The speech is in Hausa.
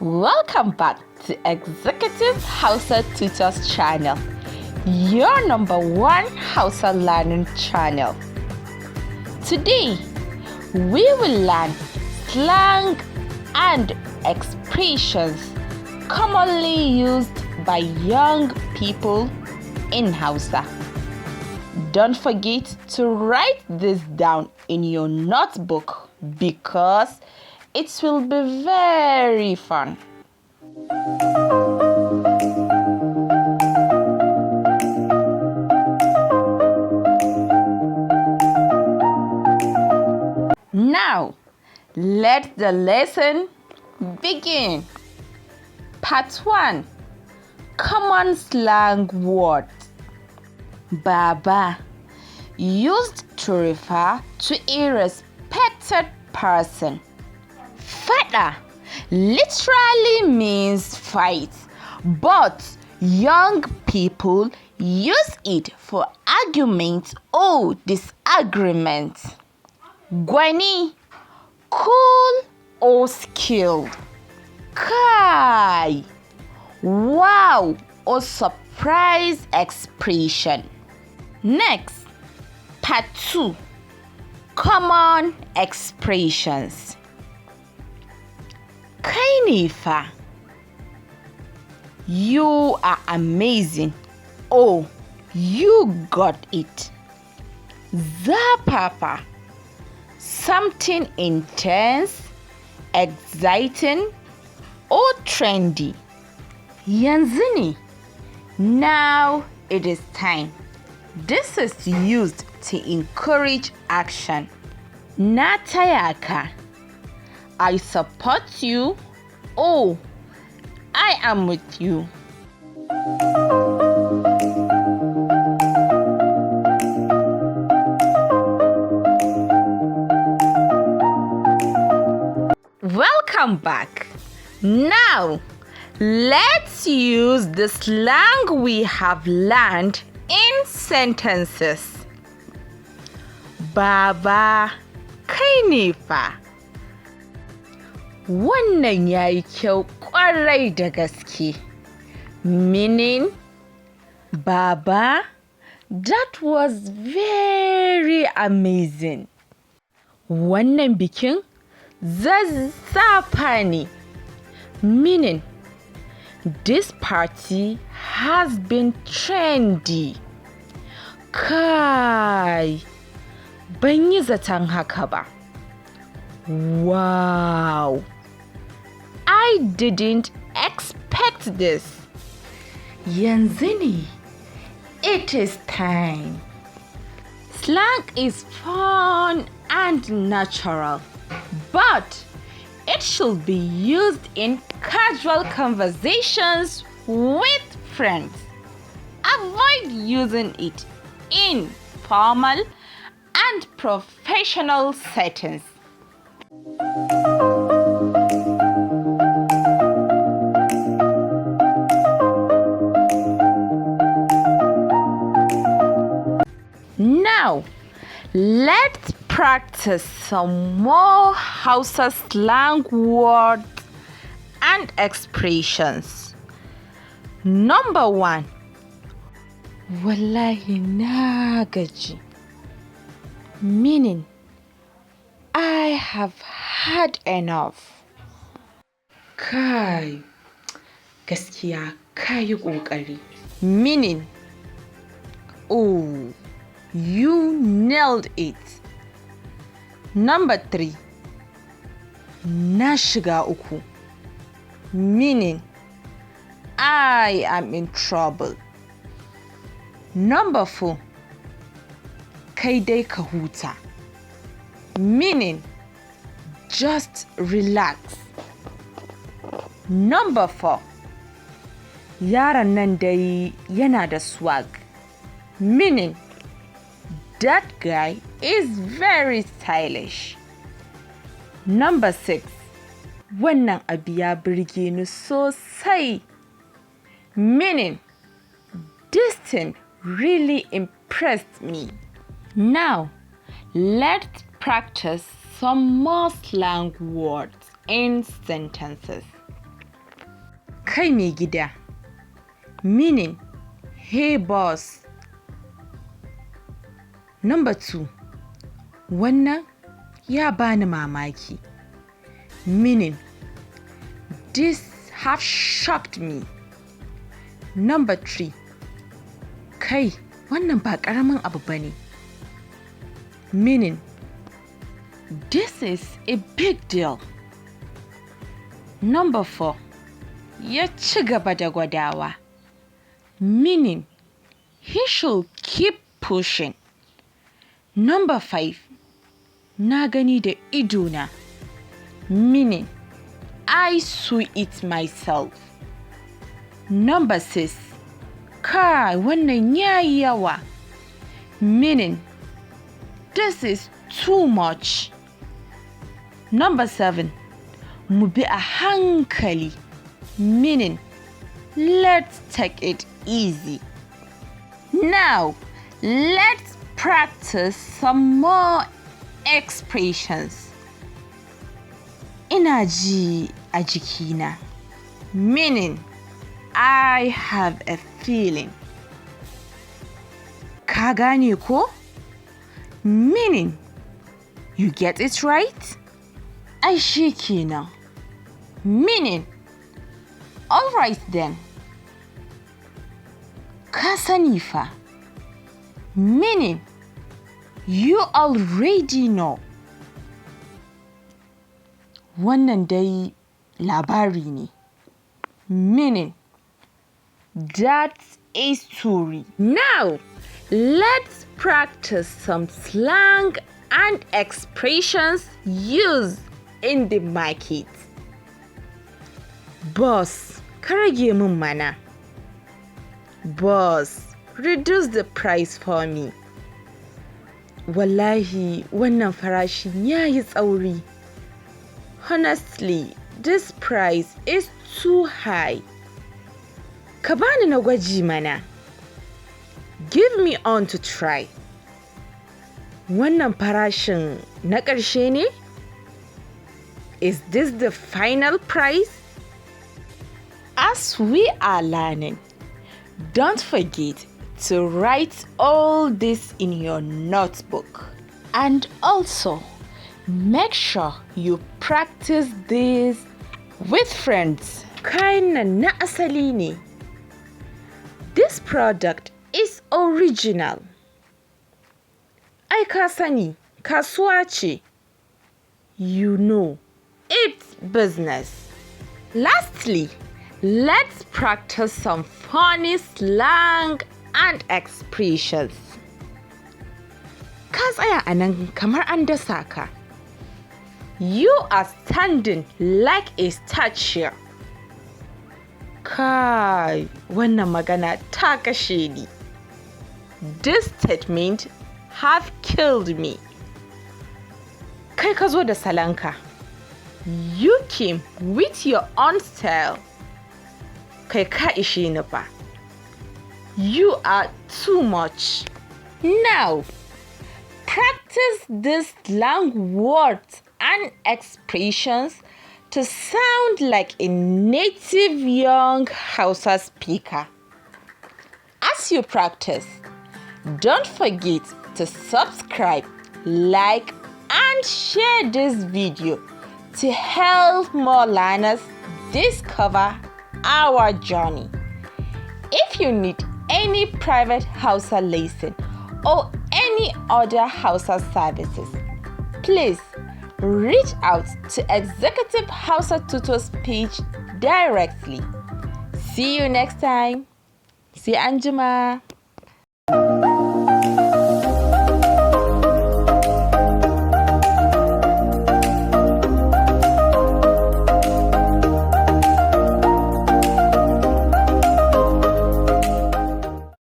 Welcome back to Executive Hausa Tutors channel, your number one Hausa learning channel. Today, we will learn slang and expressions commonly used by young people in Hausa. Don't forget to write this down in your notebook because it will be very fun. Now, let the lesson begin. Part 1. Common slang words. Baba, used to refer to a respected person. Fada literally means fight, but young people use it for argument or disagreement. Gwani, cool or skilled. Kai, wow or surprise expression. Next, part 2. Common expressions. Kai ne fa. You are amazing. Oh, you got it. Zapapa. Something intense, exciting, or trendy. Yanzu ne. Now it is time. This is used to encourage action. Na taya ka. I support you. Oh, I am with you. Welcome back. Now, let's use the slang we have learned in sentences. Baba, kai ne fa. Wannan yayi kyau ƙwarai da gaske. Meaning, Baba, that was very amazing. Wannan bikin zazzafa ne. Meaning, this party has been trendy. Kai, ban yi zaton haka ba. Wow, I didn't expect this. Yanzu ne, it is time. Slang is fun and natural, but it should be used in casual conversations with friends. Avoid using it in formal and professional settings. Now, let's practice some more Hausa slang words and expressions. Number 1. Wallahi na gaji. Meaning, I have had enough. Kai, gaskiya kayi ƙoƙari. Meaning, oh, you nailed it. Number 3. Na shiga uku. Meaning, I am in trouble. Number 4. Kai dai ka huta. Meaning, just relax. Number 4. Yaron nan dai yana da swag. Meaning, that guy is very stylish. Number 6. Wannan abu ya burge ni sosai. Meaning, this thing really impressed me. Now, let's practice some more slang words in sentences. Kai mai gida, meaning, hey boss. Number 2, wannan ya bani mamaki, meaning, this have shocked me. Number 3, kai wannan ba ƙaramin abu bane, meaning, this is a big deal. Number 4, ya ci gaba da gwadawa, meaning, he should keep pushing. Number 5, na gani da idona, meaning, I saw it myself. Number 6, kai wannan yayi yawa, meaning, this is too much. Number 7, mu bi a hankali, meaning, let's take it easy. Now, let's practice some more expressions. Ina ji a jikina, meaning, I have a feeling. Ka gane ko? Meaning, you get it right? Ai shi kenan. Meaning, all right then. Ka sani fa. Meaning, you already know. Wannan dai labari ne. Meaning, that's a story. Now, let's practice some slang and expressions used in the market. Boss, ka rage min mana. Boss, reduce the price for me. Wallahi, wannan farashin yayi tsauri. Honestly, this price is too high. Ka bani na gwaji mana. Give me on to try. Wannan farashin na ƙarshe ne? Is this the final price? As we are learning, don't forget to write all this in your notebook. And also, make sure you practice this with friends. Kayan nan na asali ne. This product is original. Ai ka sani, kasuwa ce. You know, it's business. Lastly, let's practice some funny slang and expressions. Ka tsaya a nan kamar an dasa ka. You are standing like a statue. Kai, wannan magana ta kashe ni. This statement have killed me. Kai ka zo da salanka. You came with your own style. Kai ka ishe ni fa. You are too much. Now, practice these slang words and expressions to sound like a native young Hausa speaker. As you practice, don't forget to subscribe, like, and share this video to help more learners discover our journey. If you need any private Hausa lesson or any other Hausa services, please reach out to Executive Hausa Tutors page directly. See you next time. See you anjima.